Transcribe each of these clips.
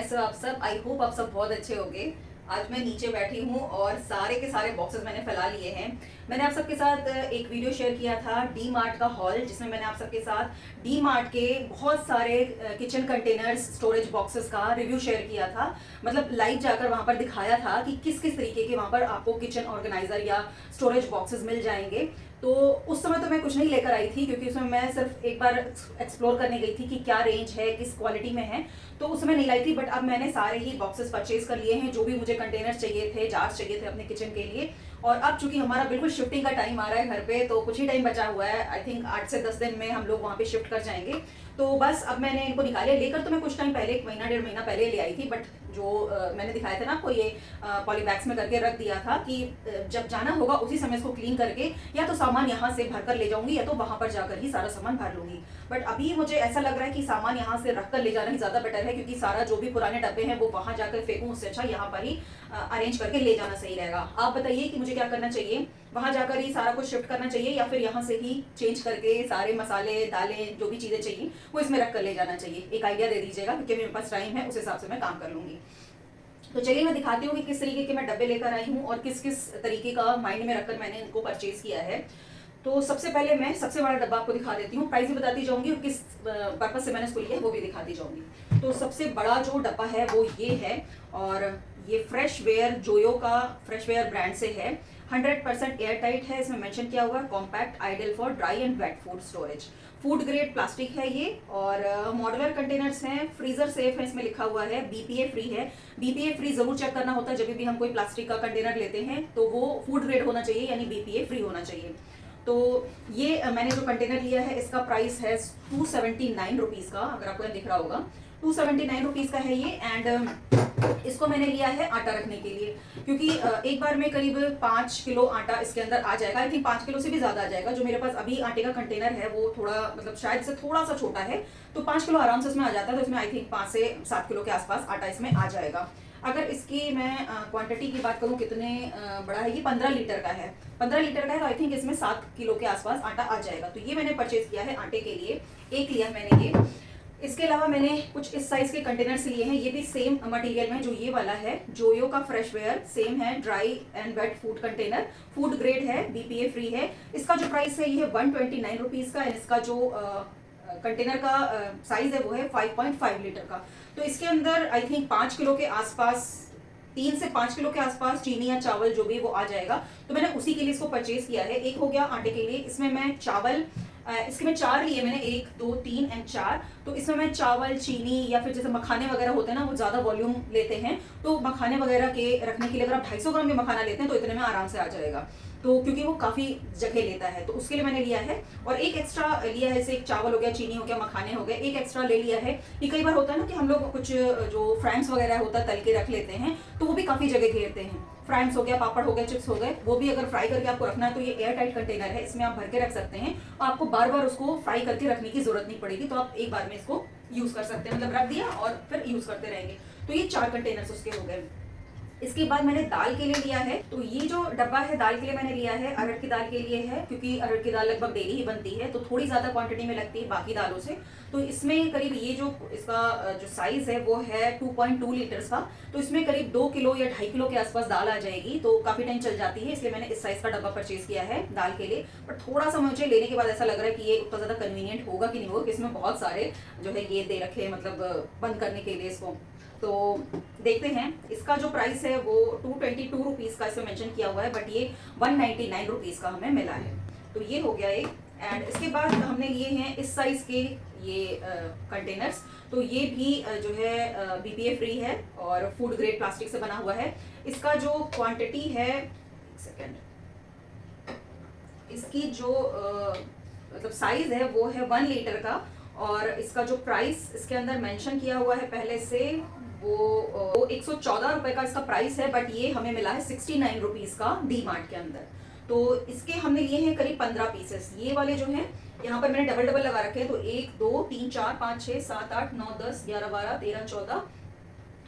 कैसे हो आप सब। आई होप आप सब बहुत अच्छे होंगे। आज मैं नीचे बैठी हूँ और सारे के सारे बॉक्सेस मैंने फैला लिए हैं। मैंने आप सबके साथ एक वीडियो शेयर किया था डी मार्ट का हॉल, जिसमें मैंने आप सबके साथ डी मार्ट के बहुत सारे किचन कंटेनर्स स्टोरेज बॉक्सेस का रिव्यू शेयर किया था। मतलब लाइव जाकर वहाँ पर दिखाया था कि किस किस तरीके के वहाँ पर आपको किचन ऑर्गेनाइजर या स्टोरेज बॉक्सेस मिल जाएंगे। तो उस समय तो मैं कुछ नहीं लेकर आई थी, क्योंकि उसमें मैं सिर्फ एक बार एक्सप्लोर करने गई थी कि क्या रेंज है, किस क्वालिटी में है, तो उस समय नहीं लाई थी। बट अब मैंने सारे ही बॉक्सेस परचेज कर लिए हैं, जो भी मुझे कंटेनर्स चाहिए थे, जार्स चाहिए थे अपने किचन के लिए। और अब चूंकि हमारा बिल्कुल शिफ्टिंग का टाइम आ रहा है घर पे, तो कुछ ही टाइम बचा हुआ है। आई थिंक 8 से 10 दिन में हम लोग वहाँ पे शिफ्ट कर जाएंगे। तो बस अब मैंने इनको निकाले। लेकर तो मैं कुछ टाइम पहले, 1 महीना 1.5 महीना पहले ले आई थी, बट जो मैंने दिखाया था ना आपको, ये पॉली बैग्स में करके रख दिया था कि जब जाना होगा उसी समय इसको क्लीन करके या तो सामान यहाँ से भर कर ले जाऊंगी या तो वहां पर जाकर ही सारा सामान भर लूंगी। बट अभी मुझे ऐसा लग रहा है कि सामान यहाँ से रख कर ले जाना ही ज्यादा बेटर है, क्योंकि सारा जो भी पुराने डब्बे हैं वो वहां जाकर फेंकूं, उससे अच्छा यहाँ पर ही अरेंज करके ले जाना सही रहेगा। आप बताइए कि मुझे क्या करना चाहिए, वहां जाकर ही सारा कुछ शिफ्ट करना चाहिए या फिर यहाँ से ही चेंज करके सारे मसाले दालें जो भी चीजें चाहिए वो इसमें रख कर ले जाना चाहिए। एक आइडिया दे दीजिएगा, क्योंकि मेरे पास टाइम है, उस हिसाब से मैं काम कर लूंगी। तो चलिए मैं दिखाती हूँ कि किस तरीके के मैं डब्बे लेकर आई हूँ और किस किस तरीके का माइंड में रखकर मैंने इनको परचेज किया है। तो सबसे पहले मैं सबसे बड़ा डब्बा आपको दिखा देती हूँ, प्राइस भी बताती जाऊंगी और किस पर्पज से मैंने इसको लिया है वो भी दिखाती जाऊंगी। तो सबसे बड़ा जो डब्बा है वो ये है, और ये फ्रेश वेयर, जोयो का फ्रेश वेयर ब्रांड से है। 100% एयर टाइट है। इसमें मेंशन किया हुआ है compact, ideal for dry and wet food storage. Food grade plastic है ये, और मॉडुलर कंटेनर्स हैं, फ्रीजर सेफ है, इसमें लिखा हुआ है, बीपीए फ्री है। बीपीए फ्री जरूर चेक करना होता है जब भी हम कोई प्लास्टिक का कंटेनर लेते हैं, तो वो फूड ग्रेड होना चाहिए, यानी बीपीए फ्री होना चाहिए। तो ये मैंने जो कंटेनर लिया है इसका प्राइस है 279 रुपीज का, अगर आपको दिख रहा होगा 279 रुपीज का है ये। एंड इसको मैंने लिया है आटा रखने के लिए, क्योंकि एक बार में करीब 5 किलो आटा इसके अंदर आ जाएगा। आई थिंक 5 किलो से भी ज्यादा आ जाएगा। जो मेरे पास अभी आटे का कंटेनर है वो थोड़ा, मतलब शायद से थोड़ा सा छोटा है, तो 5 किलो आराम से इसमें आ जाता है। तो इसमें आई थिंक 5 से 7 किलो के आसपास आटा इसमें आ जाएगा। अगर इसकी मैं क्वांटिटी की बात करूं कितने बड़ा है, ये 15 लीटर का है। 15 लीटर का है, तो आई थिंक इसमें 7 किलो के आसपास आटा आ जाएगा। तो ये मैंने परचेज किया है आटे के लिए, एक लिया मैंने ये। इसके अलावा मैंने कुछ इस साइज के कंटेनर्स लिए हैं, ये भी सेम मटेरियल में जो ये वाला है, जोयो का फ्रेश वेयर, सेम है, dry and wet food container, food grade है, बीपीए फ्री है। इसका जो प्राइस है ये है 129 रुपीज का। एंड इसका जो कंटेनर का साइज है वो है 5.5 लीटर का। तो इसके अंदर आई थिंक 5 किलो के आसपास, 3 से 5 किलो के आसपास चीनी या चावल जो भी वो आ जाएगा। तो मैंने उसी के लिए इसको परचेज किया है। एक हो गया आटे के लिए, इसमें मैं चावल, इसके में 4 लिए मैंने, 1 2 3 एंड 4। तो इसमें मैं चावल, चीनी या फिर जैसे मखाने वगैरह होते हैं ना, वो ज्यादा वॉल्यूम लेते हैं, तो मखाने वगैरह के रखने के लिए अगर आप 250 ग्राम भी मखाना लेते हैं तो इतने में आराम से आ जाएगा। तो क्योंकि वो काफी जगह लेता है, तो उसके लिए मैंने लिया है। और एक एक्स्ट्रा लिया है, जैसे एक चावल हो गया, चीनी हो गया, मखाने हो गए, एक एक्स्ट्रा ले लिया है। ये कई बार होता है ना कि हम लोग कुछ जो फ्राइम्स वगैरह होता है तल के रख लेते हैं, तो वो भी काफी जगह घेरते हैं। फ्राइम्स हो गया, पापड़ हो गया, चिप्स हो गए, वो भी अगर फ्राई करके आपको रखना है तो ये एयर टाइट कंटेनर है, इसमें आप भर के रख सकते हैं। आपको बार बार उसको फ्राई करके रखने की जरूरत नहीं पड़ेगी, तो आप एक बार में इसको यूज कर सकते हैं, मतलब रख दिया और फिर यूज करते रहेंगे। तो ये 4 कंटेनर्स उसके हो गए। इसके बाद मैंने दाल के लिए लिया है। तो ये जो डब्बा है दाल के लिए मैंने लिया है, अरहर की दाल के लिए है, क्योंकि अरहर की दाल लगभग डेली ही बनती है, तो थोड़ी ज्यादा क्वांटिटी में लगती है बाकी दालों से। तो इसमें करीब ये जो इसका जो साइज है वो है 2.2 लीटर्स का। तो इसमें करीब 2 किलो या 2.5 किलो के आसपास दाल आ जाएगी, तो काफी टाइम चल जाती है, इसलिए मैंने इस साइज का डब्बा परचेज किया है दाल के लिए। बट थोड़ा सा मुझे लेने के बाद ऐसा लग रहा है कि ये उतना ज्यादा कन्वीनियंट होगा कि नहीं होगा, इसमें बहुत सारे जो है ये दे रखे, मतलब बंद करने के लिए इसको। तो देखते हैं। इसका जो प्राइस है वो 222 रुपीज का इसमें मेंशन किया हुआ है, बट ये 199 रुपीज का हमें मिला है। तो ये हो गया एक। एंड इसके बाद हमने लिए हैं इस साइज के ये कंटेनर्स। तो ये भी जो है बीपीए फ्री है और फूड ग्रेड प्लास्टिक से बना हुआ है। इसका जो क्वांटिटी है, एक सेकेंड, इसकी जो मतलब साइज है वो है 1 लीटर का। और इसका जो प्राइस इसके अंदर मेंशन किया हुआ है पहले से, वो 114 रुपए का इसका प्राइस है, बट ये हमें मिला है 69 रुपीज का डी मार्ट के अंदर। तो इसके हमने लिए हैं करीब 15 पीसेस। ये वाले जो हैं यहाँ पर मैंने डबल डबल लगा रखे हैं, तो 1 2 3 4 5 6 7 8 9 10 11 12 13 14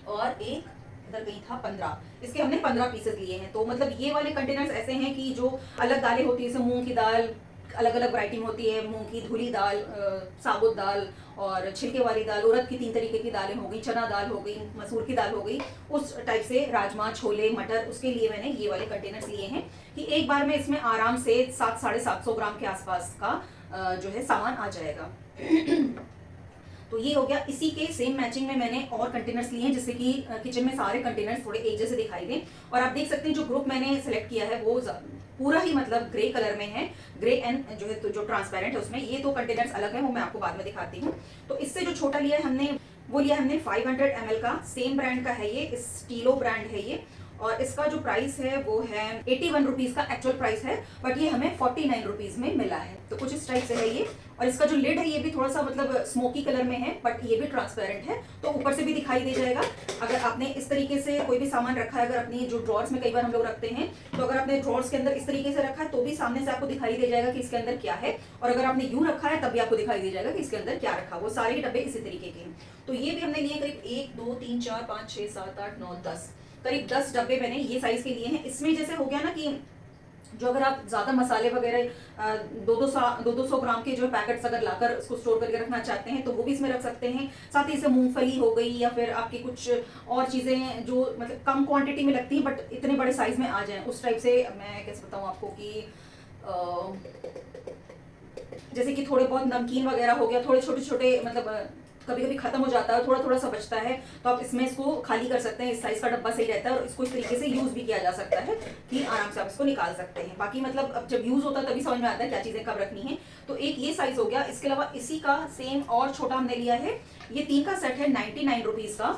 और एक इधर कहीं था 15। इसके हमने 15 पीसेस लिए हैं। तो मतलब ये वाले कंटेनर्स ऐसे हैं कि जो अलग दालें होती है, जैसे मूंग की दाल, अलग अलग वैरायटी में होती है, मूंग की धुली दाल, साबुत दाल और छिलके वाली दाल, उड़द की 3 तरीके की दालें हो गई, चना दाल हो गई, मसूर की दाल हो गई, उस टाइप से राजमा, छोले, मटर, उसके लिए मैंने ये वाले कंटेनर्स लिए हैं कि एक बार में इसमें आराम से 700-750 ग्राम के आसपास का जो है सामान आ जाएगा। तो ये हो गया। इसी के सेम मैचिंग में मैंने और कंटेनर्स लिए हैं जिससे कि किचन में सारे कंटेनर्स थोड़े एक जैसे दिखाई दें। और आप देख सकते हैं जो ग्रुप मैंने सेलेक्ट किया है वो पूरा ही मतलब ग्रे कलर में है, ग्रे एंड जो है तो जो ट्रांसपेरेंट है उसमें। ये 2 कंटेनर्स अलग है, वो मैं आपको बाद में दिखाती हूँ। तो इससे जो छोटा लिया है हमने, वो लिया हमने 500 ml का, सेम ब्रांड का है ये, स्टीलो ब्रांड है ये। और इसका जो प्राइस है वो है 81 रुपीज का एक्चुअल प्राइस है, बट ये हमें 49 रुपीज में मिला है। तो कुछ इस टाइप से है ये। और इसका जो लिड है ये भी थोड़ा सा मतलब स्मोकी कलर में है, बट ये भी ट्रांसपेरेंट है, तो ऊपर से भी दिखाई दे जाएगा। अगर आपने इस तरीके से कोई भी सामान रखा है, अगर अपनी जो ड्रॉर्स में कई बार हम लोग रखते हैं, तो अगर आपने ड्रॉर्स के अंदर इस तरीके से रखा है तो भी सामने से आपको दिखाई दे जाएगा कि इसके अंदर क्या है। और अगर आपने यूं रखा है तब भी आपको दिखाई दे जाएगा कि इसके अंदर क्या रखा। वो सारे ही डब्बे इसी तरीके के हैं। तो ये भी हमने लिए करीब 1 2 3 4 5 6 7 8 9 10, करीब 10 डब्बे मैंने ये साइज के लिए हैं। इसमें जैसे हो गया ना कि जो अगर आप ज्यादा मसाले वगैरह 200 ग्राम के जो पैकेट्स अगर लाकर उसको स्टोर करके रखना चाहते हैं तो वो भी इसमें रख सकते हैं। साथ ही इसमें मूंगफली हो गई या फिर आपकी कुछ और चीजें जो मतलब कम क्वांटिटी में लगती हैं बट इतने बड़े साइज में आ जाएं, उस टाइप से मैं कैसे बताऊं आपको कि जैसे कि थोड़े बहुत नमकीन वगैरह हो गया, थोड़े छोटे छोटे मतलब कभी कभी खत्म हो जाता है, थोड़ा थोड़ा सा बचता है, तो आप इसमें इसको खाली कर सकते हैं। इस साइज का डब्बा सही रहता है और इसको इस तरीके से यूज भी किया जा सकता है कि आराम से आप इसको निकाल सकते हैं। बाकी मतलब अब जब यूज होता है तभी समझ में आता है क्या चीजें कब रखनी है। तो एक ये साइज हो गया। इसके अलावा इसी का सेम और छोटा हमने लिया है, ये 3 का सेट है 99 रुपीज का,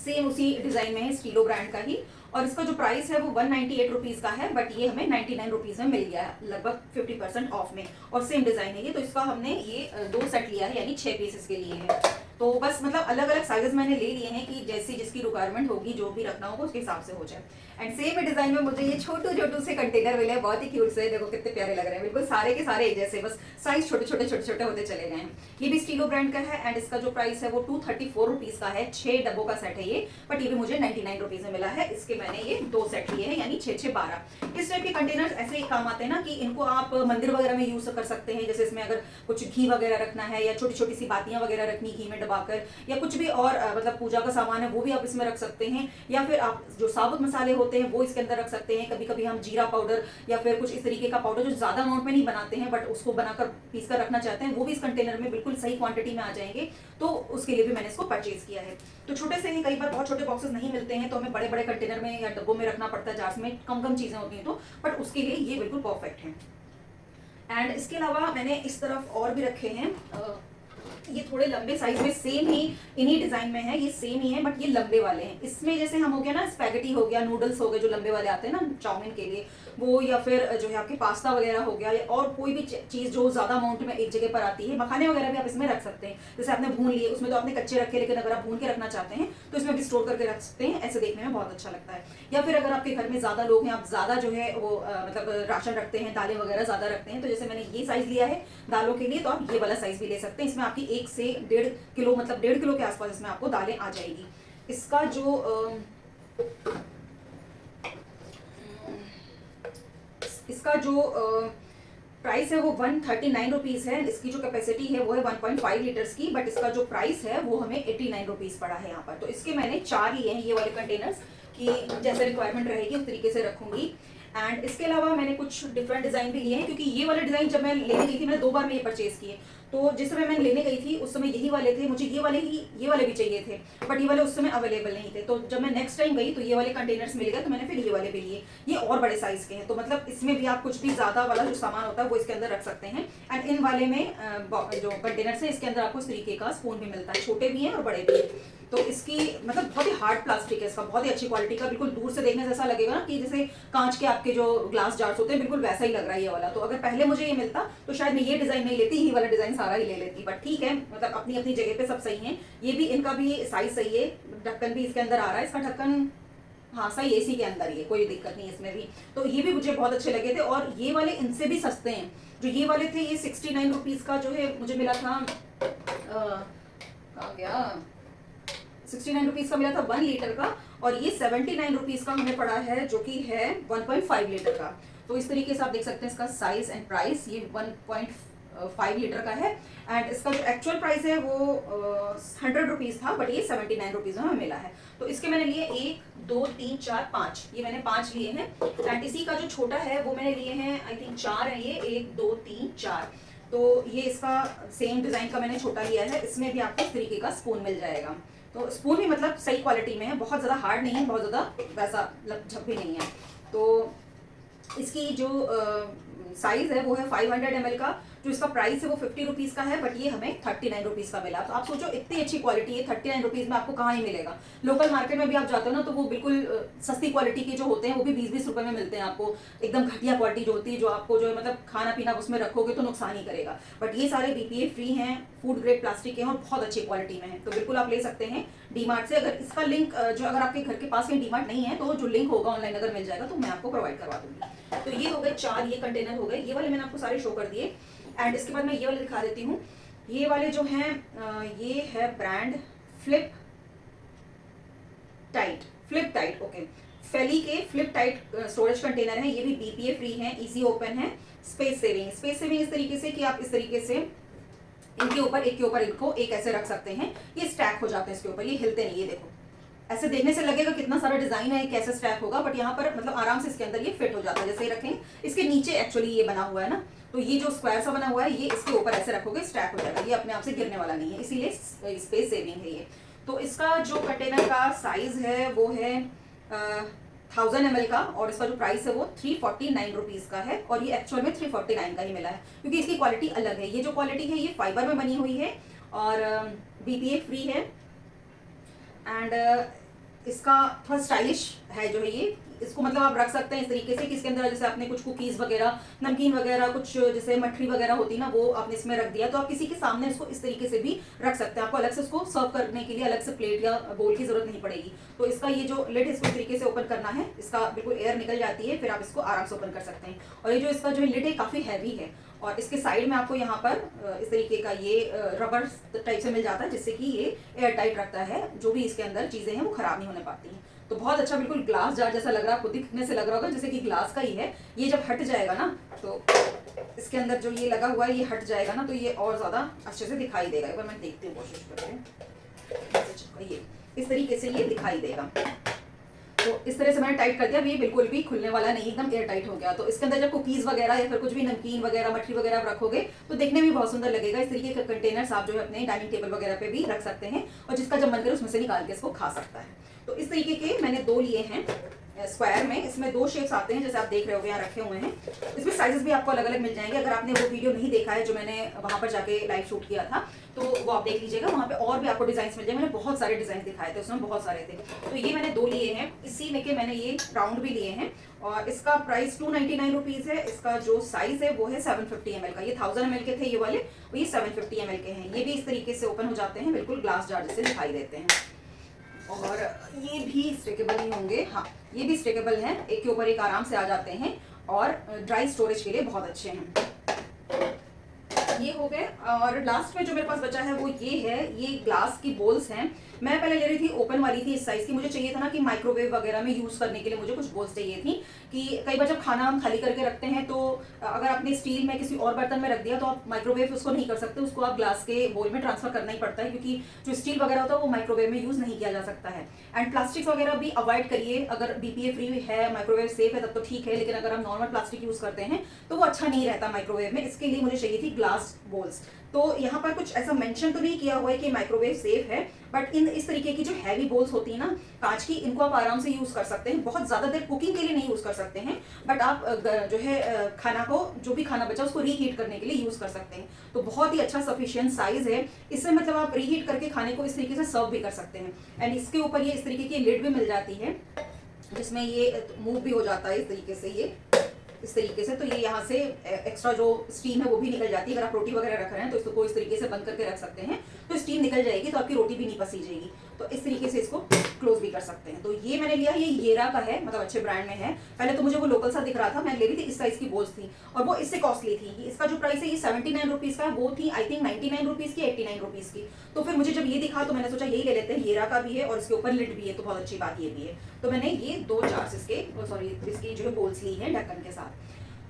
सेम उसी डिजाइन में है, स्टीलो ब्रांड का ही। और इसका जो प्राइस है वो 198 रुपीज का है, बट ये हमें 99 रुपीज में मिल गया है, लगभग 50% ऑफ में। और सेम डिजाइन है ये। तो इसका हमने ये 2 सेट लिया है, यानी 6 पीसेस के लिए है। तो बस मतलब अलग अलग साइजेस मैंने ले लिए हैं कि जैसी जिसकी रिक्वायरमेंट होगी, जो भी रखना होगा उसके हिसाब से हो जाए। एंड सेम डिजाइन में मुझे ये छोटू छोटू से कंटेनर मिले, बहुत ही क्यूट से, देखो कितने प्यारे लग रहे हैं, बिल्कुल सारे के सारे एक जैसे, बस साइज छोटे छोटे होते चले गए हैं। ये भी स्टीलो ब्रांड का है एंड इसका जो प्राइस है वो 234 रुपीज का है। 6 डब्बों का सेट है ये, बट ये भी मुझे 99 रुपीज में मिला है। इसके मैंने ये 2 सेट लिए हैं, यानी 6 6 12। इस टाइप के कंटेनर्स ऐसे ही काम आते हैं ना कि इनको आप मंदिर वगैरह में यूज कर सकते हैं। जैसे इसमें अगर कुछ घी वगैरह रखना है या छोटी छोटी सी बातियां वगैरह रखनी घी में डबाकर, या कुछ भी और मतलब पूजा का सामान है वो भी आप इसमें रख सकते हैं। या फिर आप जो साबुत मसाले होते हैं वो इसके अंदर रख सकते हैं। कभी कभी हम जीरा पाउडर या फिर कुछ इस तरीके का पाउडर जो ज्यादा अमाउंट में नहीं बनाते हैं बट उसको बनाकर पीस कर रखना चाहते हैं, वो भी इस कंटेनर में बिल्कुल सही क्वांटिटी में आ जाएंगे। तो उसके लिए भी मैंने इसको परचेज किया है। तो छोटे से ही कई बार बहुत छोटे बॉक्सेस नहीं मिलते हैं तो हमें बड़े बड़े कंटेनर में या डब्बों में रखना पड़ता है, जार्स में कम चीजें होती हैं, तो बट उसके लिए ये बिल्कुल परफेक्ट है। एंड इसके अलावा मैंने इस तरफ और भी रखे हैं, ये थोड़े लंबे साइज में, सेम ही इन्हीं डिजाइन में है, ये सेम ही है बट ये लंबे वाले हैं। इसमें जैसे हम हो गया ना स्पैगेटी हो गया, नूडल्स हो गए जो लंबे वाले आते हैं ना चाउमीन के लिए, वो, या फिर जो है आपके पास्ता वगैरह हो गया, और कोई भी चीज जो ज्यादा अमाउंट में एक जगह पर आती है। मखाने वगैरह भी आप इसमें रख सकते हैं। जैसे आपने भून लिए, उसमें तो आपने कच्चे रखे, लेकिन अगर आप भून के रखना चाहते हैं तो इसमें भी स्टोर करके रख सकते हैं, ऐसे देखने में बहुत अच्छा लगता है। या फिर अगर आपके घर में ज्यादा लोग हैं, आप ज्यादा जो है वो मतलब राशन रखते हैं, दालें वगैरह ज्यादा रखते हैं, तो जैसे मैंने ये साइज लिया है दालों के लिए, तो आप ये वाला साइज भी ले सकते हैं। इसमें आपकी 1 से 1.5 किलो, मतलब 1.5 किलो के आसपास इसमें आपको दालें आ जाएगी। इसका जो प्राइस है वो 139 रुपीज है। इसकी जो कैपेसिटी है वो है 1.5 लीटर्स की, बट इसका जो प्राइस है वो हमें 89 रुपीज पड़ा है यहाँ पर। तो इसके मैंने 4 लिए हैं ये वाले कंटेनर्स, कि जैसे रिक्वायरमेंट रहेगी उस तरीके से रखूंगी। एंड इसके अलावा मैंने कुछ डिफरेंट डिजाइन भी लिए हैं, क्योंकि ये वाले डिजाइन जब मैं लेने गई थी, मैंने 2 बार में ये परचेज किए। तो जिस समय मैं लेने गई थी उस समय यही वाले थे, मुझे ये वाले भी चाहिए थे, बट ये वाले उस समय अवेलेबल नहीं थे। तो जब मैं नेक्स्ट टाइम गई तो ये वाले कंटेनर्स मिल गए, तो मैंने फिर ये वाले भी लिए। ये और बड़े साइज के हैं, तो मतलब इसमें भी आप कुछ भी ज्यादा वाला जो सामान होता है वो इसके अंदर रख सकते हैं। एंड इन वाले में जो कंटेनर्स है इसके अंदर आपको इस तरीके का स्पून भी मिलता है, छोटे भी हैं और बड़े भी हैं। तो इसकी मतलब बहुत ही हार्ड प्लास्टिक है इसका, बहुत ही अच्छी क्वालिटी का, बिल्कुल दूर से देखने से ऐसा लगेगा ना कि जैसे कांच के आपके जो ग्लास जार्स होते हैं, बिल्कुल वैसा ही लग रहा है ये वाला। तो अगर पहले मुझे ये मिलता तो शायद मैं ये डिजाइन नहीं लेती, ये वाला डिजाइन सारा ही ले लेती, बट ठीक है, मतलब अपनी अपनी जगह पे सब सही है। ये भी, इनका भी साइज सही है, ढक्कन भी इसके अंदर आ रहा है, इसका ढक्कन हाँ सही एसी के अंदर ही है, कोई दिक्कत नहीं है इसमें भी। तो ये भी मुझे बहुत अच्छे लगे थे, और ये वाले इनसे भी सस्ते हैं। जो ये वाले थे ये 69 रुपीज का जो है मुझे मिला था, कहाँ गया, 69 रुपीज का मिला था 1 लीटर का, और ये 79 रुपीज का हमें पड़ा है जो कि है 1.5 लीटर का। तो इस तरीके से आप देख सकते हैं इसका साइज एंड प्राइस। ये 1.5 लीटर का है एंड इसका जो एक्चुअल प्राइस है वो 100 रुपीज़ था, बट ये 79 रुपीज़ में हमें मिला है। तो इसके मैंने लिए 1 2 3 4 5, ये मैंने 5 लिए हैं एंड इसी का जो छोटा है वो मैंने लिए हैं आई थिंक 4 है, ये 1 2 3 4। तो ये इसका सेम डिज़ाइन का मैंने छोटा लिया है। इसमें भी आपको इस तरीके का स्पून मिल जाएगा। तो स्पून भी मतलब सही क्वालिटी में है, बहुत ज़्यादा हार्ड नहीं है, बहुत ज़्यादा वैसा लपझप भी नहीं है। तो इसकी जो साइज़ है वो है 500 ml का। जो इसका प्राइस है वो 50 रुपीज़ का है, बट ये हमें 39 रुपीज़ का मिला। तो आप सोचो इतनी अच्छी क्वालिटी है 39 रुपीज़ में आपको कहाँ ही मिलेगा। लोकल मार्केट में भी आप जाते हो ना तो वो बिल्कुल सस्ती क्वालिटी के जो होते हैं वो भी 20-20 रुपए में मिलते हैं आपको। एकदम घटिया क्वालिटी जो होती है, जो आपको जो है मतलब खाना पीना उसमें रखोगे तो नुकसान ही करेगा। बट ये सारे BPA फ्री हैं, फूड ग्रेड प्लास्टिक के हैं और बहुत अच्छी क्वालिटी में है। तो बिल्कुल आप ले सकते हैं डीमार्ट से। अगर इसका लिंक जो अगर आपके घर के पास कहीं डीमार्ट नहीं है तो जो लिंक होगा ऑनलाइन अगर मिल जाएगा तो मैं आपको प्रोवाइड करवा दूंगी। तो ये हो गए 4 ये कंटेनर हो गए। ये वाले मैंने आपको सारे शो कर दिए एंड इसके बाद मैं ये वाले दिखा देती हूँ। ये वाले जो हैं ये है ब्रांड फ्लिप टाइट ओके, फेली के फ्लिप टाइट स्टोरेज कंटेनर है। ये भी BPA फ्री है, इजी ओपन है, स्पेस सेविंग इस तरीके से कि आप इस तरीके से इनके ऊपर एक के ऊपर इनको एक ऐसे रख सकते हैं। ये स्टैक हो जाते हैं इसके ऊपर, ये हिलते नहीं। ये देखो ऐसे देखने से लगेगा कितना सारा डिजाइन है, कैसे स्टैक होगा, बट यहाँ पर मतलब आराम से इसके अंदर ये फिट हो जाता है। जैसे ही रखें, इसके नीचे एक्चुअली ये बना हुआ है ना, तो ये जो स्क्वायर सा बना हुआ है ये इसके ऊपर ऐसे रखोगे स्टैक हो जाएगा। ये अपने आप से गिरने वाला नहीं है, इसीलिए स्पेस सेविंग है ये। तो इसका जो कंटेनर का साइज है वो है 1000 ml का और इसका जो प्राइस है वो 349 रुपीज़ का है और ये एक्चुअल में 349 का ही मिला है क्योंकि इसकी क्वालिटी अलग है। ये जो क्वालिटी है ये फाइबर में बनी हुई है और BPA फ्री है एंड इसका थोड़ा स्टाइलिश है जो है ये। इसको मतलब आप रख सकते हैं इस तरीके से कि इसके अंदर जैसे आपने कुछ कुकीज़ वगैरह, नमकीन वगैरह, कुछ जैसे मठरी वगैरह होती ना, वो आपने इसमें रख दिया तो आप किसी के सामने इसको इस तरीके से भी रख सकते हैं। आपको अलग से उसको सर्व करने के लिए अलग से प्लेट या बोल की जरूरत नहीं पड़ेगी। तो इसका ये जो लिड इसको इस तरीके से ओपन करना है, इसका बिल्कुल एयर निकल जाती है, फिर आप इसको आराम से ओपन कर सकते हैं। और ये जो इसका जो लिड है काफ़ी हैवी है और इसके साइड में आपको यहाँ पर इस तरीके का ये रबर टाइप से मिल जाता है जिससे कि ये एयर टाइट रखता है। जो भी इसके अंदर चीज़ें हैं वो खराब नहीं होने पाती हैं। तो बहुत अच्छा, बिल्कुल ग्लास जार जैसा लग रहा है, खुद दिखने से लग रहा होगा जैसे कि ग्लास का ही है। ये जब हट जाएगा ना तो इसके अंदर जो ये लगा हुआ है ये हट जाएगा ना तो ये और ज़्यादा अच्छे से दिखाई देगा। एक बार मैं देखती हूँ, कोशिश करके ये इस तरीके से ये दिखाई देगा। तो इस तरह से मैंने टाइट कर दिया। अब ये बिल्कुल भी खुलने वाला नहीं, एकदम एयर टाइट हो गया। तो इसके अंदर जब कुकीज़ वगैरह या फिर कुछ भी नमकीन वगैरह, मठरी वगैरह आप रखोगे तो देखने में बहुत सुंदर लगेगा। इस तरीके के कंटेनर्स आप जो है अपने डाइनिंग टेबल वगैरह पे भी रख सकते हैं और जिसका जब मन करे उसमें से निकाल के इसको खा सकता है। तो इस तरीके के मैंने 2 लिए हैं स्क्वायर में। इसमें 2 शेप्स आते हैं जैसे आप देख रहे हो यहाँ रखे हुए हैं। इसमें साइजेस भी आपको अलग अलग मिल जाएंगे। अगर आपने वो वीडियो नहीं देखा है जो मैंने वहाँ पर जाके लाइव शूट किया था तो वो आप देख लीजिएगा, वहाँ पे और भी आपको डिजाइन मिल जाएंगे। मैंने बहुत सारे डिजाइन दिखाए थे, उसमें बहुत सारे थे। तो ये मैंने 2 लिए हैं, इसी में के मैंने ये राउंड भी लिए हैं और इसका प्राइस 299 रुपीज़ है। इसका जो साइज है वो है 750 ml का। ये 1000 ml के थे ये वाले, और ये 750 ml के हैं। ये भी इस तरीके से ओपन हो जाते हैं, बिल्कुल ग्लास जार जैसे दिखाई देते हैं। और ये भी स्ट्रेकेबल ही होंगे, हाँ ये भी स्ट्रेकेबल हैं, एक के ऊपर एक आराम से आ जाते हैं और ड्राई स्टोरेज के लिए बहुत अच्छे हैं। ये हो गए और लास्ट में जो मेरे पास बचा है वो ये है, ये ग्लास की बोल्स हैं। मैं पहले ले रही थी ओपन वाली थी इस साइज की। मुझे चाहिए था ना कि माइक्रोवेव वगैरह में यूज करने के लिए मुझे कुछ बोल्स चाहिए थी कि कई बार जब खाना हम खाली करके रखते हैं तो अगर आपने स्टील में किसी और बर्तन में रख दिया तो आप माइक्रोवेव उसको नहीं कर सकते, उसको आप ग्लास के बोल में ट्रांसफर करना ही पड़ता है क्योंकि जो स्टील वगैरह होता है वो माइक्रोवेव में यूज नहीं किया जा सकता है। एंड प्लास्टिक वगैरह भी अवॉइड करिए। अगर BPA फ्री है, माइक्रोवेव सेफ है तब तो ठीक है, लेकिन अगर हम नॉर्मल प्लास्टिक यूज करते हैं तो वो अच्छा नहीं रहता माइक्रोवेव में। इसके लिए मुझे चाहिए थी ग्लास बोल्स। तो यहाँ पर कुछ ऐसा मेंशन तो नहीं किया हुआ है कि माइक्रोवेव सेफ है, बट इस तरीके की जो हैवी बोल्स होती है ना कांच की, इनको आप आराम से यूज कर सकते हैं। बहुत ज्यादा देर कुकिंग के लिए नहीं यूज कर सकते हैं, बट आप जो है खाना को, जो भी खाना बचा उसको रीहीट करने के लिए यूज कर सकते हैं। तो बहुत ही अच्छा सफिशिएंट साइज है। इससे मतलब आप रीहीट करके खाने को इस तरीके से सर्व भी कर सकते हैं। एंड इसके ऊपर ये इस तरीके की लिड भी मिल जाती है जिसमें ये मूव भी हो जाता है इस तरीके से, ये इस तरीके से। तो ये यहाँ से एक्स्ट्रा जो स्टीम है वो भी निकल जाती है। अगर आप रोटी वगैरह रख रहे हैं तो इसको इस तरीके से बंद करके रख सकते हैं, तो स्टीम निकल जाएगी तो आपकी रोटी भी नहीं पसी जाएगी। तो इस तरीके से इसको क्लोज भी कर सकते हैं। तो ये मैंने लिया, ये येरा का है, मतलब अच्छे ब्रांड में है। पहले तो मुझे वो लोकल सा दिख रहा था, मैं ले रही थी, इस साइज की बोल्स थी और वो इससे कॉस्टली थी। इसका जो प्राइस है ये 79 रुपीज का, वो थी आई थिंक 99 रुपीज की, 89 रुपीज की। तो फिर मुझे जब ये दिखा तो मैंने सोचा यही ले लेते हैं, येरा का भी है और इसके ऊपर लिड भी है, तो बहुत अच्छी बात ये भी है। तो मैंने ये 2 जार्स इसके, सॉरी इसकी जो है बोल्स ली है ढक्कन के साथ।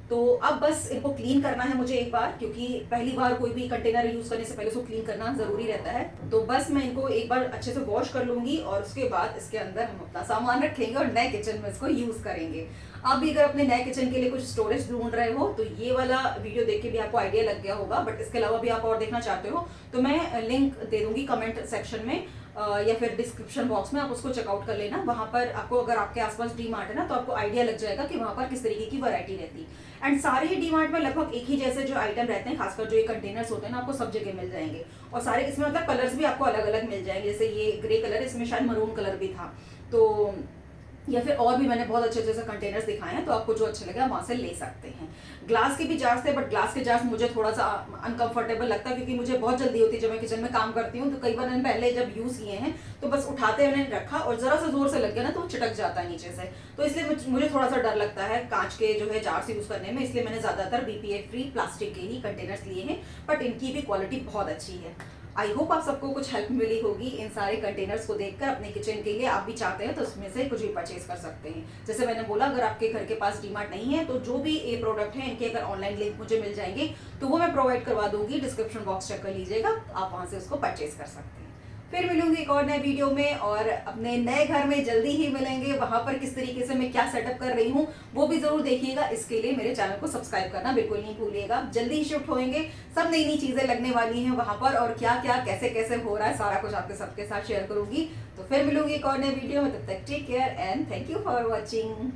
तो अब बस इनको क्लीन करना है मुझे एक बार, क्योंकि पहली बार कोई भी कंटेनर यूज करने से पहले उसको क्लीन करना जरूरी रहता है। तो बस मैं इनको एक बार अच्छे से वॉश कर लूंगी और उसके बाद इसके अंदर हम अपना सामान रखेंगे और नए किचन में इसको यूज करेंगे। आप भी अगर अपने नए किचन के लिए कुछ स्टोरेज ढूंढ रहे हो तो ये वाला वीडियो देख के भी आपको आइडिया लग गया होगा, बट इसके अलावा भी आप और देखना चाहते हो तो मैं लिंक दे दूंगी कमेंट सेक्शन में या फिर डिस्क्रिप्शन बॉक्स में, आप उसको चेकआउट कर लेना। वहां पर आपको, अगर आपके आसपास डी मार्ट है ना, तो आपको आइडिया लग जाएगा कि वहां पर किस तरीके की वैरायटी रहती है। एंड सारे ही डी मार्ट में लगभग एक ही जैसे जो आइटम रहते हैं, खासकर जो ये कंटेनर्स होते हैं ना, आपको सब जगह मिल जाएंगे। और सारे इसमें मतलब कलर्स भी आपको अलग अलग मिल जाएंगे, जैसे ये ग्रे कलर, इसमें शायद मरून कलर भी था, तो या फिर और भी मैंने बहुत अच्छे अच्छे से कंटेनर्स दिखाए हैं, तो आपको जो अच्छे लगे वहां से ले सकते हैं। ग्लास के भी जार्स थे, बट ग्लास के जार्स मुझे थोड़ा सा अनकंफर्टेबल लगता है, क्योंकि मुझे बहुत जल्दी होती है जब मैं किचन में काम करती हूँ। तो कई बार मैंने पहले जब यूज किए हैं तो बस उठाते मैंने रखा और जरा सा जोर से लग गया ना तो वो चिटक जाता है नीचे से, तो इसलिए मुझे थोड़ा सा डर लगता है कांच के जो है जार्स यूज करने में। इसलिए मैंने ज्यादातर BPA फ्री प्लास्टिक के ही कंटेनर्स लिए हैं, बट इनकी भी क्वालिटी बहुत अच्छी है। आई होप आप सबको कुछ हेल्प मिली होगी इन सारे कंटेनर्स को देखकर। अपने किचन के लिए आप भी चाहते हैं तो उसमें से कुछ भी परचेज कर सकते हैं। जैसे मैंने बोला, अगर आपके घर के पास डीमार्ट नहीं है तो जो भी ये प्रोडक्ट है इनके अगर ऑनलाइन लिंक मुझे मिल जाएंगे तो वो मैं प्रोवाइड करवा दूंगी, डिस्क्रिप्शन बॉक्स चेक कर लीजिएगा, आप वहां से उसको परचेज कर सकते हैं। फिर मिलूंगी एक और नए वीडियो में, और अपने नए घर में जल्दी ही मिलेंगे। वहां पर किस तरीके से मैं क्या सेटअप कर रही हूँ वो भी जरूर देखिएगा। इसके लिए मेरे चैनल को सब्सक्राइब करना बिल्कुल नहीं भूलिएगा। जल्दी ही शिफ्ट होंगे, सब नई नई चीजें लगने वाली हैं वहां पर, और क्या क्या कैसे कैसे हो रहा है सारा कुछ आपके सबके साथ शेयर करूंगी। तो फिर मिलूंगी एक और नए वीडियो में, तब तक take care and thank you for watching.